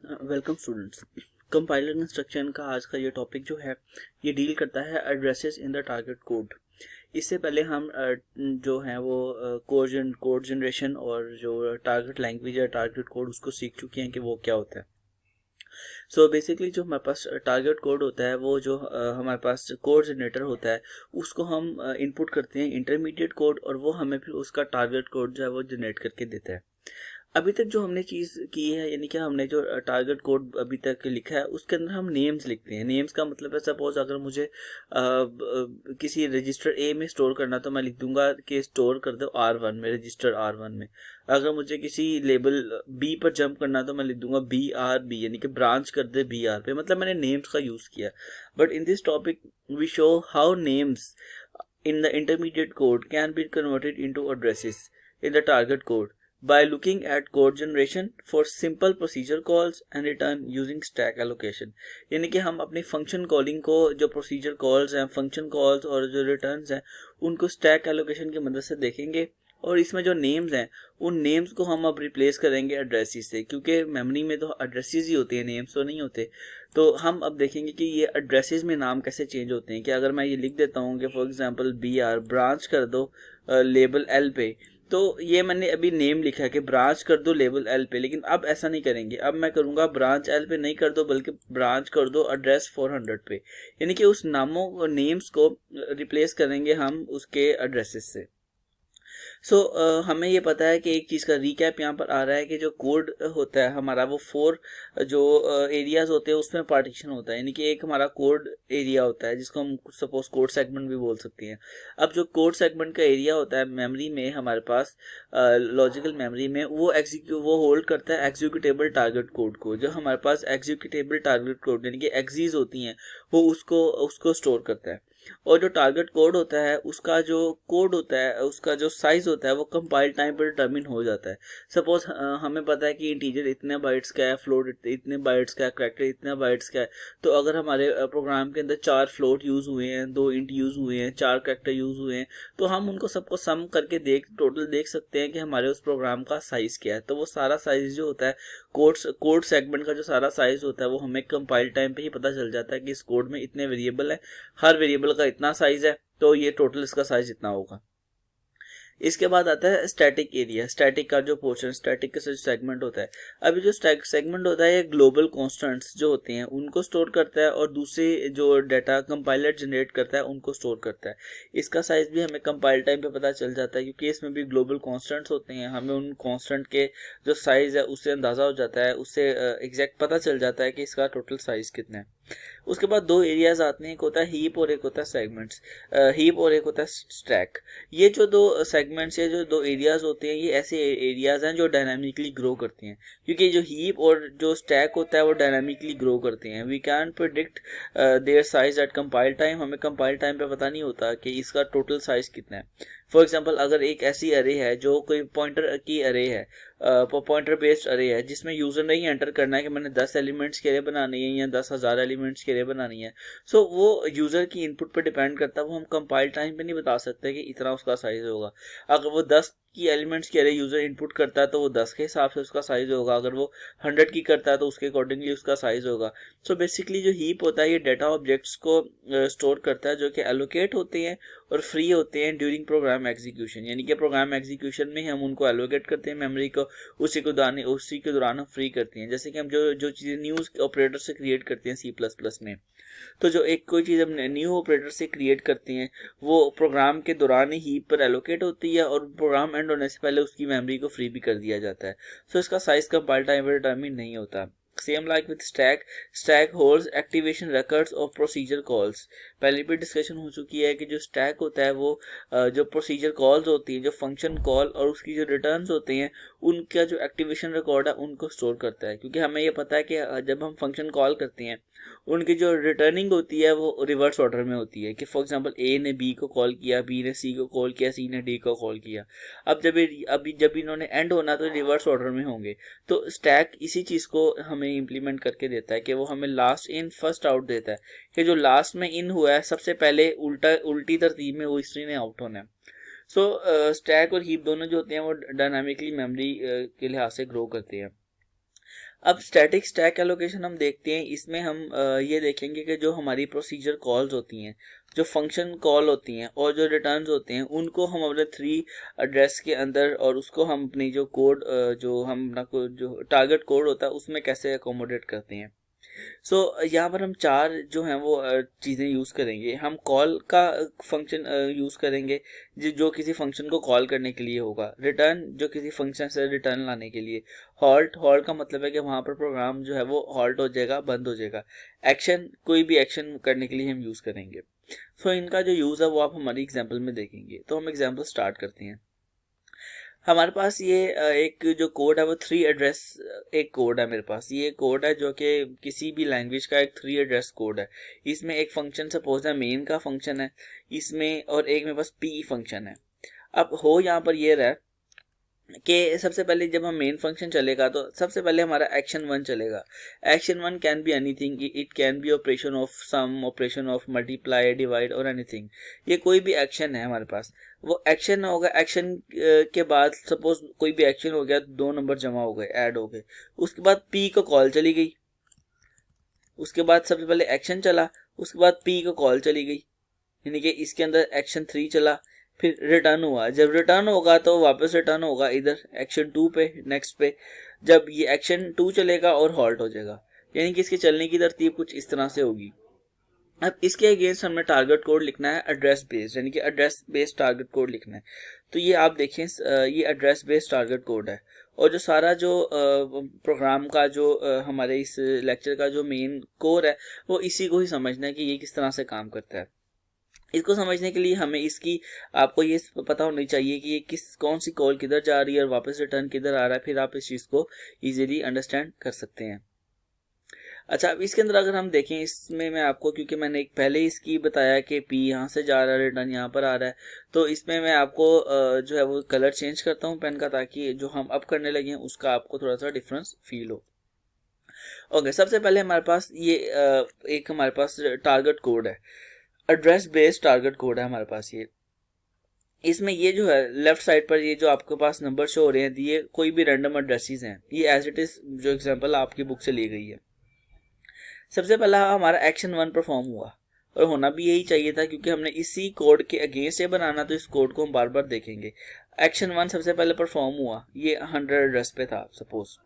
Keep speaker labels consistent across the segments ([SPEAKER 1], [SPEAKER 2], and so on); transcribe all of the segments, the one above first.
[SPEAKER 1] Welcome students. Compiler instruction का आज का ये टॉपिक जो है ये डील करता है addresses in the target code. इससे पहले हम जो है वो कोड जनरेशन और जो टारगेट लैंग्वेज या टारगेट कोड उसको सीख चुके हैं कि वो क्या होता है। सो बेसिकली जो हमारे पास टारगेट कोड होता है वो जो हमारे पास कोड जनरेटर होता है उसको हम इनपुट करते हैं इंटरमीडिएट कोड, और वो हमें फिर उसका टारगेट कोड जो है वो जनरेट करके देता है। अभी तक जो हमने चीज़ की है, यानी कि हमने जो टारगेट कोड अभी तक लिखा है उसके अंदर हम नेम्स लिखते हैं। नेम्स का मतलब है, सपोज अगर मुझे किसी रजिस्टर ए में स्टोर करना तो मैं लिख दूंगा कि स्टोर कर दो R1 में, रजिस्टर R1 में। अगर मुझे किसी लेबल बी पर जंप करना तो मैं लिख दूंगा BRB, यानी कि ब्रांच कर दे BR पे। मतलब मैंने नेम्स का यूज़ किया। But in this topic we show how names in the intermediate code can be converted into addresses in the target code by looking at code generation for simple procedure calls and return using stack allocation। यानी कि हम अपनी function calling को, जो procedure calls हैं, function calls और जो returns हैं, उनको स्टैक एलोकेशन की मदद से देखेंगे। और इसमें जो नेम्स हैं उन नेम्स को हम अब रिप्लेस करेंगे एड्रेसेस से, क्योंकि मेमोरी में तो एड्रेसेस ही होते हैं, नेम्स तो नहीं होते। तो हम अब देखेंगे कि ये एड्रेसेस में नाम कैसे चेंज होते हैं। कि अगर मैं ये लिख देता हूँ कि फॉर एग्जांपल BR ब्रांच कर दो लेबल L पे, तो ये मैंने अभी नेम लिखा है कि ब्रांच कर दो लेबल L पे, लेकिन अब ऐसा नहीं करेंगे। अब मैं करूँगा ब्रांच L पे नहीं कर दो, बल्कि ब्रांच कर दो एड्रेस 400 पे। यानी कि उस नामों नेम्स को रिप्लेस करेंगे हम उसके एड्रेसेस से। सो हमें ये पता है कि एक चीज़ का रिकैप यहाँ पर आ रहा है कि जो कोड होता है हमारा वो 4 जो एरियाज होते हैं उसमें पार्टीशन होता है। यानी कि एक हमारा कोड एरिया होता है जिसको हम सपोज कोड सेगमेंट भी बोल सकते हैं। अब जो कोड सेगमेंट का एरिया होता है मेमोरी में हमारे पास, लॉजिकल मेमोरी में, वो होल्ड करता है एग्जीक्यूटेबल टारगेट कोड को। जो हमारे पास एग्जीक्यूटेबल टारगेट कोड यानी कि एक्सीज होती हैं वो उसको स्टोर करता है। और जो टारगेट कोड होता है उसका जो कोड होता है, उसका जो साइज होता है वो कंपाइल टाइम पर डिटरमिन हो जाता है। सपोज हमें पता है कि इंटीजर इतने बाइट्स का है, फ्लोट इतने बाइट्स का है, कैरेक्टर इतने बाइट्स का है। तो अगर हमारे प्रोग्राम के अंदर 4 फ्लोट यूज हुए हैं, 2 इंट यूज हुए हैं, 4 कैरेक्टर यूज हुए हैं, तो हम उनको सबको सम करके टोटल देख सकते हैं कि हमारे उस प्रोग्राम का साइज क्या है। तो वो सारा साइज जो होता है, कोड सेगमेंट का जो सारा साइज होता है वो हमें कंपाइल टाइम पे ही पता चल जाता है कि इस कोड में इतने वेरिएबल है, हर वेरिएबल का इतना साइज है, तो ये टोटल इसका साइज इतना होगा। इसके बाद आता है स्टैटिक एरिया। स्टैटिक का जो पोर्शन, स्टैटिक का सेगमेंट होता है। अभी जो सेगमेंट होता है ये ग्लोबल कॉन्स्टेंट्स जो होते हैं उनको स्टोर करता है, और दूसरे जो डाटा कंपाइलर जनरेट करता है उनको स्टोर करता है। इसका साइज भी हमें कंपाइल टाइम पे पता चल जाता है, क्योंकि इसमें भी ग्लोबल कॉन्स्टेंट्स होते हैं। हमें उन कॉन्स्टेंट के जो साइज है उससे अंदाजा हो जाता है, उससे एग्जैक्ट पता चल जाता है कि इसका टोटल साइज कितना है। उसके बाद 2 एरियाज आते हैं, एक होता है हीप और एक होता है सेगमेंट्स। हीप और एक होता है स्टैक। ये जो 2 सेगमेंट्स या जो 2 एरियाज होते हैं ये ऐसे एरियाज हैं जो डायनामिकली ग्रो करते हैं, क्योंकि जो हीप और जो स्टैक होता है वो डायनामिकली ग्रो करते हैं। We can predict their size at compile time. हमें कंपाइल टाइम पे पता नहीं होता कि इसका टोटल साइज कितना है। फॉर एग्जाम्पल अगर एक ऐसी अरे है जो कोई पॉइंटर की अरे है, पॉइंटर बेस्ड अरे है, जिसमें यूजर ने ही एंटर करना है कि मैंने 10 एलिमेंट्स के लिए बनानी है या 10,000 एलिमेंट्स के लिए बनानी है। सो वो यूजर की इनपुट पर डिपेंड करता है। वो हम कंपाइल टाइम पे नहीं बता सकते कि इतना उसका साइज होगा। अगर वो 10 की एलिमेंट्स के लिए यूजर इनपुट करता है तो वो 10 के हिसाब से उसका साइज होगा। अगर वो 100 की करता है तो उसके अकॉर्डिंगली उसका साइज होगा। सो बेसिकली जो हीप होता है ये डाटा ऑब्जेक्ट्स को स्टोर करता है जो कि एलोकेट होते हैं और फ्री होते हैं ड्यूरिंग प्रोग्राम एग्जीक्यूशन। यानी कि प्रोग्राम एग्जीक्यूशन में हम उनको एलोकेट करते हैं मेमोरी को, उसी के दौरान हम फ्री करते हैं। जैसे कि हम जो चीज़ें न्यूज़ ऑपरेटर से क्रिएट करते हैं C++ में, तो जो एक कोई चीज़ हम न्यू ऑपरेटर से क्रिएट करते हैं वो प्रोग्राम के दौरान ही हीप पर एलोकेट होती है, और प्रोग्राम एंड होने से पहले उसकी मेमोरी को फ्री भी कर दिया जाता है। सो इसका साइज कंपाइल टाइम पर डिटरमिन नहीं होता। Same like with stack holds activation records of procedure calls. पहले भी डिस्कशन हो चुकी है कि जो स्टैक होता है वो जो प्रोसीजर कॉल्स होती है, जो फंक्शन कॉल और उसकी जो रिटर्न्स होते हैं उनका जो एक्टिवेशन रिकॉर्ड है उनको स्टोर करता है। क्योंकि हमें ये पता है कि जब हम फंक्शन कॉल करते हैं उनकी जो रिटर्निंग होती है वो रिवर्स ऑर्डर में होती है। कि फॉर एग्जांपल ए ने बी को कॉल किया, बी ने सी को कॉल किया, सी ने डी को कॉल किया। अब जब इन्होंने एंड होना तो रिवर्स ऑर्डर में होंगे। तो स्टैक इसी चीज़ को हमें इम्प्लीमेंट करके देता है कि वो हमें लास्ट इन फर्स्ट आउट देता है, कि जो लास्ट में इन हुआ है सबसे पहले उल्टी तरतीब में वो हिस्ट्री ने आउट होना है। सो स्टैक और हीप दोनों जो होते हैं वो डायनामिकली मेमोरी के लिहाज से ग्रो करते हैं। अब स्टैटिक स्टैक एलोकेशन हम देखते हैं, इसमें हम ये देखेंगे कि जो हमारी प्रोसीजर कॉल्स होती हैं, जो फंक्शन कॉल होती हैं और जो रिटर्न्स होते हैं, उनको हम अपने 3 एड्रेस के अंदर और उसको हम अपनी जो कोड जो हम अपना जो टारगेट कोड होता है उसमें कैसे अकोमोडेट करते हैं। सो यहाँ पर हम 4 जो हैं वो चीज़ें यूज़ करेंगे। हम कॉल का फंक्शन यूज़ करेंगे जो किसी फंक्शन को कॉल करने के लिए होगा। रिटर्न जो किसी फंक्शन से रिटर्न लाने के लिए। हॉल्ट का मतलब है कि वहाँ पर प्रोग्राम जो है वो हॉल्ट हो जाएगा, बंद हो जाएगा। एक्शन कोई भी एक्शन करने के लिए हम यूज़ करेंगे। सो इनका जो यूज़ है वो आप हमारी एग्जाम्पल में देखेंगे। तो हम एग्जाम्पल स्टार्ट करते हैं। हमारे पास ये एक जो कोड है वो 3 एड्रेस एक कोड है मेरे पास। ये कोड है जो कि किसी भी लैंग्वेज का एक 3 एड्रेस कोड है। इसमें एक फंक्शन सपोज है मेन का फंक्शन है इसमें, और एक मेरे पास पी फंक्शन है। अब हो यहाँ पर ये रहा कि सबसे पहले जब हम मेन फंक्शन चलेगा तो सबसे पहले हमारा एक्शन 1 चलेगा। Action 1 can be anything, it can be operation of sum, operation of multiply, divide और एनीथिंग। ये कोई भी एक्शन है हमारे पास, वो एक्शन होगा। एक्शन के बाद सपोज कोई भी एक्शन हो गया, 2 नंबर जमा हो गए, ऐड हो गए। उसके बाद पी को कॉल चली गई, उसके बाद सबसे पहले एक्शन चला, उसके बाद पी को कॉल चली गई, यानी कि इसके अंदर एक्शन 3 चला, फिर रिटर्न हुआ। जब रिटर्न होगा तो वापस रिटर्न होगा इधर एक्शन 2 पे, नेक्स्ट पे। जब ये एक्शन 2 चलेगा और हॉल्ट हो जाएगा, यानी कि इसके चलने की तरतीब कुछ इस तरह से होगी। अब इसके अगेंस्ट हमने टारगेट कोड लिखना है एड्रेस बेस्ड, यानी कि एड्रेस बेस्ड टारगेट कोड लिखना है। तो ये आप देखें, ये एड्रेस बेस्ड टारगेट कोड है। और जो सारा जो प्रोग्राम का जो हमारे इस लेक्चर का जो मेन कोर है वो इसी को ही समझना है कि ये किस तरह से काम करता है। इसको समझने के लिए हमें इसकी आपको ये पता होनी चाहिए कि ये कौन सी कॉल किधर जा रही है और वापस रिटर्न किधर आ रहा है, फिर आप इस चीज़ को इजीली अंडरस्टैंड कर सकते हैं। अच्छा, अब इसके अंदर अगर हम देखें, इसमें मैं आपको, क्योंकि मैंने एक पहले इसकी बताया कि पी यहाँ से जा रहा है, रिटर्न यहाँ पर आ रहा है, तो इसमें मैं आपको जो है वो कलर चेंज करता हूँ पेन का, ताकि जो हम अब करने लगे हैं उसका आपको थोड़ा सा डिफरेंस फील हो। ओके, सबसे पहले हमारे पास ये एक हमारे पास टारगेट कोड है, एड्रेस बेस्ड टारगेट कोड है हमारे पास। ये इसमें ये जो है लेफ्ट साइड पर ये जो आपके पास नंबर शो हो रहे हैं, ये कोई भी रैंडम एड्रेसेस हैं, ये एज इट इज जो एग्जांपल आपकी बुक से ली गई है। सबसे पहला हमारा एक्शन 1 परफॉर्म हुआ, और होना भी यही चाहिए था क्योंकि हमने इसी कोड के अगेंस्ट से बनाना, तो इस कोड को हम बार बार देखेंगे। एक्शन 1 सबसे पहले परफॉर्म हुआ, ये 100 एड्रेस पे था सपोज।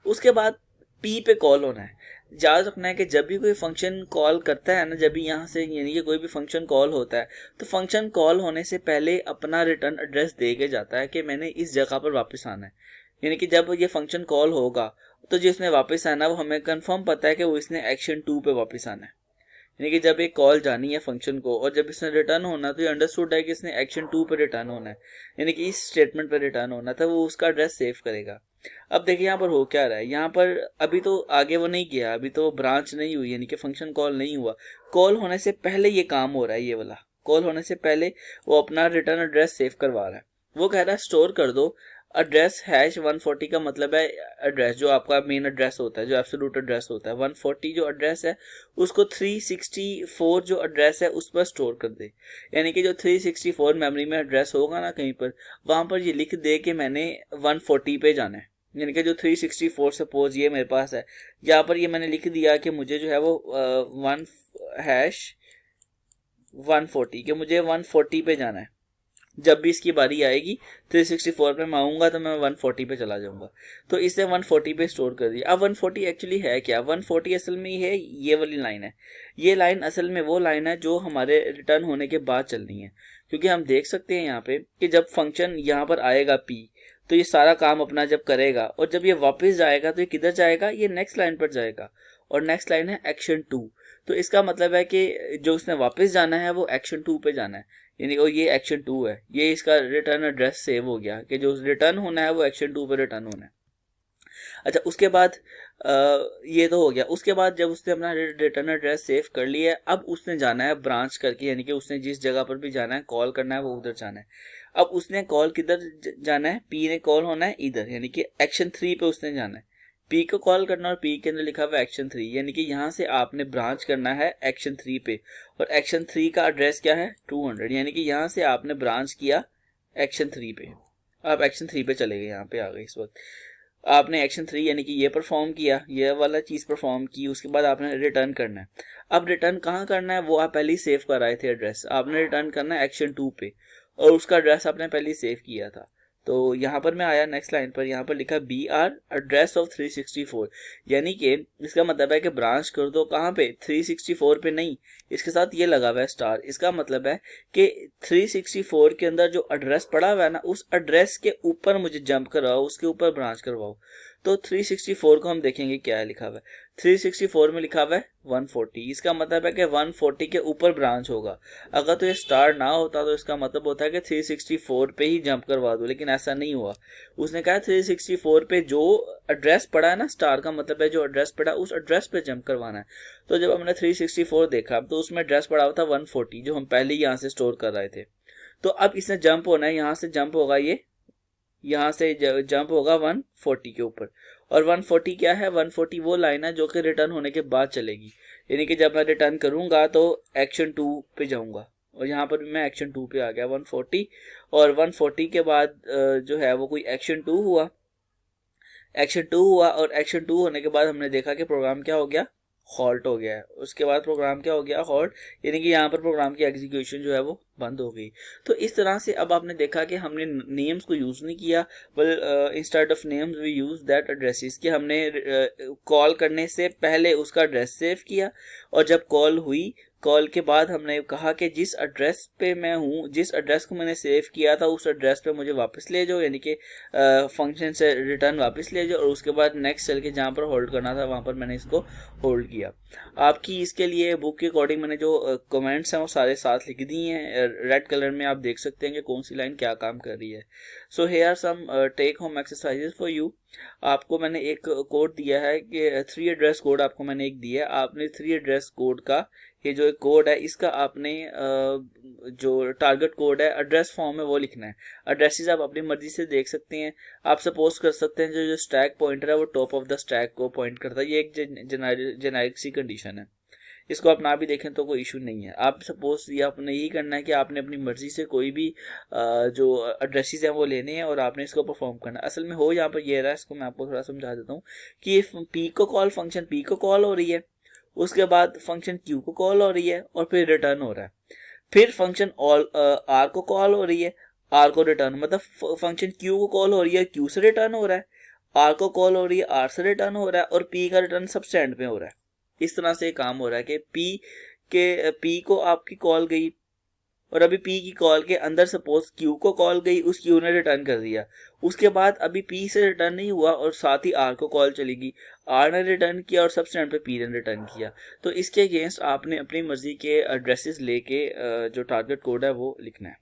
[SPEAKER 1] उसके बाद पी पे कॉल होना है। याद रखना है कि जब भी कोई फंक्शन कॉल करता है ना, जब भी यहाँ से यानी कि कोई भी फंक्शन कॉल होता है, तो फंक्शन कॉल होने से पहले अपना रिटर्न एड्रेस दे के जाता है कि मैंने इस जगह पर वापस आना है। यानी कि जब ये फंक्शन कॉल होगा तो जिसने वापस आना वो हमें कंफर्म पता है कि वो इसने एक्शन 2 पे वापस आना है। यानी कि जब एक कॉल जानी है फंक्शन को और जब इसने रिटर्न होना, तो ये अंडरस्टूड है कि इसने एक्शन 2 पे रिटर्न होना है, यानी कि इस स्टेटमेंट पे रिटर्न होना था, वो उसका एड्रेस सेव करेगा। अब देखिए यहाँ पर हो क्या रहा है, यहाँ पर अभी तो आगे वो नहीं किया, अभी तो ब्रांच नहीं हुई, यानी कि फंक्शन कॉल नहीं हुआ। कॉल होने से पहले ये काम हो रहा है, ये वाला कॉल होने से पहले वो अपना रिटर्न एड्रेस सेव करवा रहा है। वो कह रहा है स्टोर कर दो एड्रेस हैश 140 का मतलब है एड्रेस जो आपका मेन एड्रेस होता है, जो एब्सोल्यूट एड्रेस होता है। 140 जो एड्रेस है उसको 364 जो एड्रेस है उस पर स्टोर कर दे, यानी कि जो 364 मेमोरी में एड्रेस होगा ना कहीं पर, वहां पर ये लिख दे कि मैंने 140 पे जाना है। यानी कि जो 364 सपोज ये मेरे पास है, यहाँ पर ये मैंने लिख दिया कि मुझे जो है वो 140 के मुझे 140 पे जाना है। जब भी इसकी बारी आएगी 364 पे मैं आऊंगा तो मैं 140 पे चला जाऊंगा, तो इसे 140 पे स्टोर कर दिया। अब 140 एक्चुअली है क्या? 140 असल में है ये वाली लाइन है। ये लाइन असल में वो लाइन है जो हमारे रिटर्न होने के बाद चलनी है, क्योंकि हम देख सकते हैं यहाँ पे कि जब फंक्शन यहाँ पर आएगा पी, तो ये सारा काम अपना जब करेगा, और जब ये वापस जाएगा तो ये किधर जाएगा? ये नेक्स्ट लाइन पर जाएगा, और नेक्स्ट लाइन है एक्शन 2। तो इसका मतलब है कि जो उसने वापस जाना है वो एक्शन 2 पे जाना है, यानी और ये एक्शन 2 है, ये इसका रिटर्न एड्रेस सेव हो गया कि जो रिटर्न होना है वो एक्शन 2 पे रिटर्न होना है। अच्छा, उसके बाद ये तो हो गया। उसके बाद जब उसने अपना रिटर्न एड्रेस सेव कर लिया है, अब उसने जाना है ब्रांच करके, यानी कि उसने जिस जगह पर भी जाना है कॉल करना है वो उधर जाना है। अब उसने कॉल किधर जाना है? पी ने कॉल होना है इधर, यानी कि एक्शन 3 पे उसने जाना है। पी को कॉल करना और पी के अंदर लिखा हुआ एक्शन 3, यानी कि यहाँ से आपने ब्रांच करना है एक्शन 3 पे, और एक्शन 3 का एड्रेस क्या है? 200, यानी कि यहाँ से आपने ब्रांच किया एक्शन 3 पे। आप एक्शन 3 पे चले गए, यहाँ पे आ गए इस वक्त। आपने एक्शन 3 यानी कि ये परफॉर्म किया, ये वाला चीज़ परफॉर्म की, उसके बाद आपने रिटर्न करना है। अब रिटर्न कहाँ करना है, वो आप पहले ही सेव कर आए थे एड्रेस, आपने रिटर्न करना है एक्शन 2 पे, और उसका एड्रेस आपने पहले ही सेव किया था। तो यहाँ पर मैं आया नेक्स्ट लाइन पर, यहाँ पर लिखा BR एड्रेस ऑफ 364, यानी कि इसका मतलब है कि ब्रांच कर दो कहाँ पे, 364 पे नहीं, इसके साथ ये लगा हुआ है स्टार। इसका मतलब है कि 364 के अंदर जो एड्रेस पड़ा हुआ है ना, उस एड्रेस के ऊपर मुझे जंप करवाओ, उसके ऊपर ब्रांच करवाओ। तो 364 को हम देखेंगे क्या है लिखा हुआ है। 364 में लिखा हुआ है 140, इसका मतलब है कि 140 के ऊपर ब्रांच होगा। अगर तो ये स्टार ना होता तो इसका मतलब होता है कि 364 पे ही जंप करवा दो, लेकिन ऐसा नहीं हुआ। उसने कहा 364 पे जो एड्रेस पड़ा है ना, स्टार का मतलब है जो एड्रेस पड़ा उस एड्रेस पे जंप करवाना है। तो जब हमने 364 देखा तो उसमें एड्रेस पड़ा हुआ था 140, जो हम पहले ही यहाँ से स्टोर कर रहे थे। तो अब इसने जंप होना है, यहाँ से जंप होगा, ये यहाँ से जंप होगा 140 के ऊपर। और 140 क्या है, 140 वो लाइन है जो कि रिटर्न होने के बाद चलेगी, यानी कि जब मैं रिटर्न करूंगा तो एक्शन 2 पे जाऊंगा, और यहाँ पर भी मैं एक्शन 2 पे आ गया 140। और 140 के बाद जो है वो कोई एक्शन 2 हुआ, एक्शन 2 हुआ, और एक्शन 2 होने के बाद हमने देखा कि प्रोग्राम क्या हो गया, हॉल्ट हो गया है। उसके बाद प्रोग्राम क्या हो गया, हॉल्ट, यानी कि यहाँ पर प्रोग्राम की एग्जीक्यूशन जो है वो बंद हो गई। तो इस तरह से अब आपने देखा कि हमने नेम्स को यूज नहीं किया, well instead of names we use that addresses, कि हमने कॉल करने से पहले उसका एड्रेस सेव किया, और जब कॉल हुई, कॉल के बाद हमने कहा कि जिस एड्रेस पे मैं हूँ, जिस एड्रेस को मैंने सेव किया था उस एड्रेस पे मुझे वापस ले जाओ, यानी कि फंक्शन से रिटर्न वापस ले जाओ, और उसके बाद नेक्स्ट चल के जहाँ पर होल्ड करना था वहाँ पर मैंने इसको होल्ड किया। आपकी इसके लिए बुक के अकॉर्डिंग मैंने जो कमेंट्स हैं वो सारे साथ लिख दिए हैं, रेड कलर में आप देख सकते हैं कि कौन सी लाइन क्या काम कर रही है। So here are some take home exercises for you. आपको मैंने एक कोड दिया है कि 3 एड्रेस कोड आपको मैंने एक दिया है, आपने 3 एड्रेस कोड का, ये जो एक कोड है इसका आपने जो टारगेट कोड है एड्रेस फॉर्म में वो लिखना है। एड्रेसेस आप अपनी मर्जी से देख सकते हैं, आप सपोज कर सकते हैं जो स्टैक पॉइंटर है वो टॉप ऑफ द स्टैक को पॉइंट करता है, ये एक जेनेरिक सी कंडीशन है, इसको आप ना भी देखें तो कोई इशू नहीं है। आप सपोज ये आपने यही करना है कि आपने अपनी मर्जी से कोई भी जो एड्रेसेस हैं वो लेने हैं और आपने इसको परफॉर्म करना है। असल में हो यहाँ पर ये रहा है, इसको मैं आपको थोड़ा समझा देता हूँ कि पी को कॉल, फंक्शन पी को कॉल हो रही है, उसके बाद फंक्शन क्यू को कॉल हो रही है, और फिर रिटर्न हो रहा है। फिर फंक्शन आर को कॉल हो रही है, आर को रिटर्न, मतलब फंक्शन क्यू को कॉल हो रही है, क्यू से रिटर्न हो रहा है, आर को कॉल हो रही है, आर से रिटर्न हो रहा है, और पी का रिटर्न सब स्टैंड पे हो रहा है। इस तरह से काम हो रहा है कि पी को आपकी कॉल गई, और अभी पी की कॉल के अंदर सपोज क्यू को कॉल गई, उस क्यू ने रिटर्न कर दिया, उसके बाद अभी पी से रिटर्न नहीं हुआ और साथ ही आर को कॉल चलेगी, आर ने रिटर्न किया और सब स्टैंड पे पी ने रिटर्न किया। तो इसके अगेंस्ट आपने अपनी मर्जी के एड्रेसेस लेके जो टारगेट कोड है वो लिखना है।